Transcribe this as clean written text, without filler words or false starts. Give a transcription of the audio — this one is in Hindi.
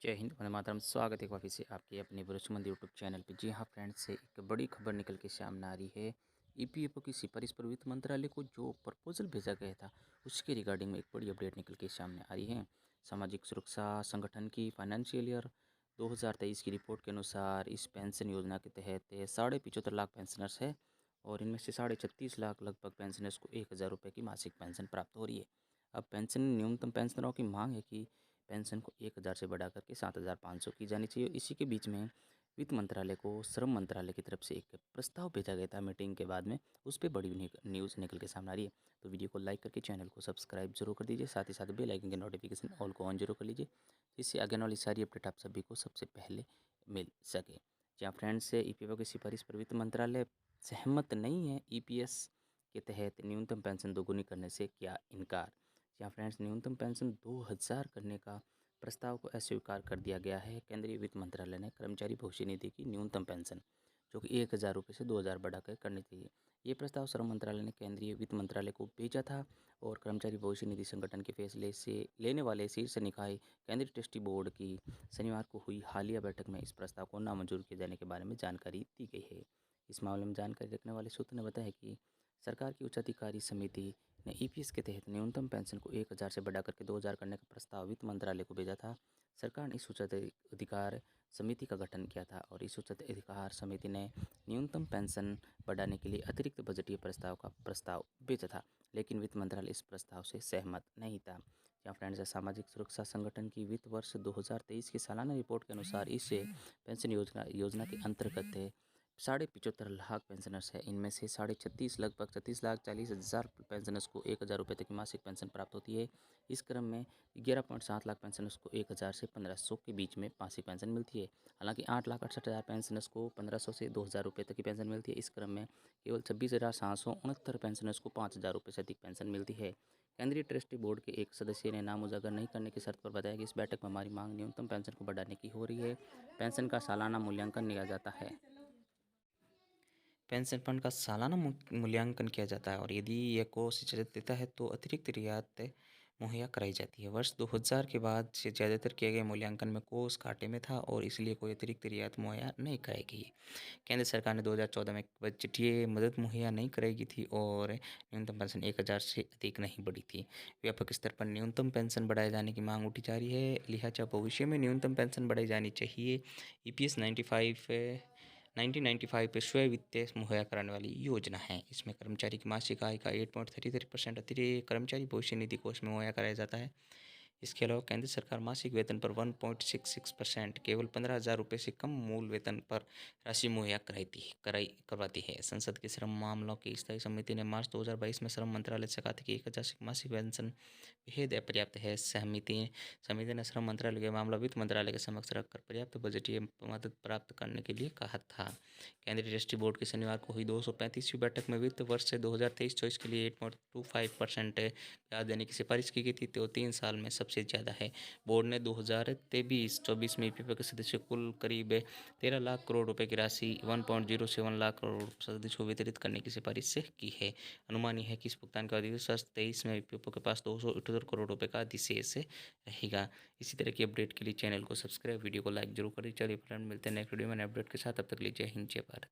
जय हिंद, वंदे मातरम। स्वागत है एक बार फिर से आपके अपने भरोसेमंद यूट्यूब चैनल पे। जी हाँ फ्रेंड्स, से एक बड़ी खबर निकल के सामने आ रही है। ईपीएफओ की सिफारिश पर वित्त मंत्रालय को जो प्रपोजल भेजा गया था, उसके रिगार्डिंग में एक बड़ी अपडेट निकल के सामने आ रही है। सामाजिक सुरक्षा संगठन की फाइनेंशियल ईयर 2023 की रिपोर्ट के अनुसार इस पेंशन योजना के तहत 75.75 लाख पेंशनर्स है और इनमें से 36.5 लाख लगभग पेंशनर्स को 1,000 रुपये की मासिक पेंशन प्राप्त हो रही है। अब पेंशन न्यूनतम पेंशनरों की मांग है कि पेंशन को 1,000 से बढ़ा करके 7,500 की जानी चाहिए। इसी के बीच में वित्त मंत्रालय को श्रम मंत्रालय की तरफ से एक प्रस्ताव भेजा गया था मीटिंग के बाद में। उस पर बड़ी न्यूज़ निकल के सामने आ रही है। तो वीडियो को लाइक करके चैनल को सब्सक्राइब जरूर कर दीजिए, साथ ही साथ बेल आइकन के नोटिफिकेशन ऑल को ऑन जरूर कर लीजिए, जिससे आगे वाली सारी अपडेट आप सभी को सबसे पहले मिल सके। जहाँ फ्रेंड्स से ईपीएफओ की सिफारिश पर वित्त मंत्रालय सहमत नहीं है। ईपीएस के तहत न्यूनतम पेंशन दोगुनी करने से किया इनकार। जहाँ फ्रेंड्स न्यूनतम पेंशन 2,000 करने का प्रस्ताव को अस्वीकार कर दिया गया है। केंद्रीय वित्त मंत्रालय ने कर्मचारी भविष्य निधि की न्यूनतम पेंशन जो कि 1,000 रुपये से 2,000 बढ़ाकर करनी चाहिए, ये प्रस्ताव श्रम मंत्रालय ने केंद्रीय वित्त मंत्रालय को भेजा था। और कर्मचारी भविष्य निधि संगठन के फैसले से लेने वाले शीर्ष निकाय केंद्रीय ट्रस्टी बोर्ड की शनिवार को हुई हालिया बैठक में इस प्रस्ताव को नामंजूर किए जाने के बारे में जानकारी दी गई है। इस मामले में जानकारी रखने वाले सूत्र ने बताया कि सरकार की उच्चाधिकारी समिति ने ईपीएस के तहत न्यूनतम पेंशन को 1,000 से बढ़ा करके 2,000 करने का प्रस्ताव वित्त मंत्रालय को भेजा था। सरकार ने इस उच्चाधिकार समिति का गठन किया था और इस उच्चाधिकार समिति ने न्यूनतम पेंशन बढ़ाने के लिए अतिरिक्त बजटीय प्रस्ताव का प्रस्ताव भेजा था, लेकिन वित्त मंत्रालय इस प्रस्ताव से सहमत नहीं था। जहाँ फ्रेंड्स, सामाजिक सुरक्षा संगठन की वित्त वर्ष 2023 की सालाना रिपोर्ट के अनुसार इस पेंशन योजना के अंतर्गत 75.75 लाख पेंशनर्स है। इनमें से 36.5 लगभग 36,40,000 पेंशनर्स को 1,000 रुपये तक की मासिक पेंशन प्राप्त होती है। इस क्रम में 11.7 लाख पेंशनर्स को 1,000 से 1,500 के बीच में मासिक पेंशन मिलती है। हालांकि 8,68,000 पेंशनर्स को 1,500 से 2,000 रुपये तक की पेंशन मिलती है। इस क्रम में केवल 26,769 पेंशनर्स को 5,000 रुपये से अधिक पेंशन मिलती है। केंद्रीय ट्रस्टी बोर्ड के एक सदस्य ने नाम उजागर नहीं करने की शर्त पर बताया कि इस बैठक में हमारी मांग न्यूनतम पेंशन को बढ़ाने की हो रही है। पेंशन का सालाना मूल्यांकन किया जाता है। पेंशन फंड का सालाना मूल्यांकन किया जाता है और यदि यह कोष इजाज़त देता है तो अतिरिक्त रियायत मुहैया कराई जाती है। वर्ष 2000 के बाद से ज़्यादातर किए गए मूल्यांकन में कोष घाटे में था और इसलिए कोई अतिरिक्त रियायत मुहैया नहीं कराई गई। केंद्र सरकार ने 2014 में बजटीय मदद मुहैया नहीं कराई गई थी और न्यूनतम पेंशन 1,000 से अधिक नहीं बढ़ी थी। व्यापक स्तर पर न्यूनतम पेंशन बढ़ाए जाने की मांग उठी जा रही है, लिहाजा भविष्य में न्यूनतम पेंशन बढ़ाई जानी चाहिए। ईपीएस 1995 पे स्वयं वित्त मुहैया कराने वाली योजना है। इसमें कर्मचारी की मासिक आय का 8.33% अतिरिक्त कर्मचारी भविष्य निधि कोष में मुहैया कराया जाता है। इसके अलावा केंद्र सरकार मासिक वेतन पर 1.66% केवल 15,000 रुपये से कम मूल वेतन पर राशि मुहैया करवाती है। संसद की श्रम मामलों की स्थायी समिति ने मार्च 2022 में श्रम मंत्रालय से कहा था कि 1,000 से मासिक पेंशन बेहद अपर्याप्त है। समिति ने श्रम मंत्रालय के मामला वित्त मंत्रालय के समक्ष रखकर पर्याप्त बजटीय मदद प्राप्त करने के लिए कहा था। केंद्रीय ट्रस्टी बोर्ड की शनिवार को हुई 235वीं बैठक में वित्त वर्ष से 2023-24 के लिए 8.25% ब्याज देने की सिफारिश की गई थी, तो 3 साल में सबसे ज़्यादा है। बोर्ड ने 2023-24 में ईपीएफओ के सदस्यों कुल करीब 13 लाख करोड़ रुपए की राशि 1.07 लाख करोड़ सदस्यों को वितरित करने की सिफारिश से की है। अनुमान यह है कि इस भुगतान का अधिशेष वर्ष 23 में ईपीएफओ के पास 278 करोड़ रुपए का अधिशेष रहेगा। इसी तरह की अपडेट के लिए चैनल को सब्सक्राइब, वीडियो को लाइक जरूर करें। चलिए फ्रेंड, मिलते हैं नेक्स्ट वीडियो में नए अपडेट के साथ। तब तक लीजिए हिंद, जय भारत।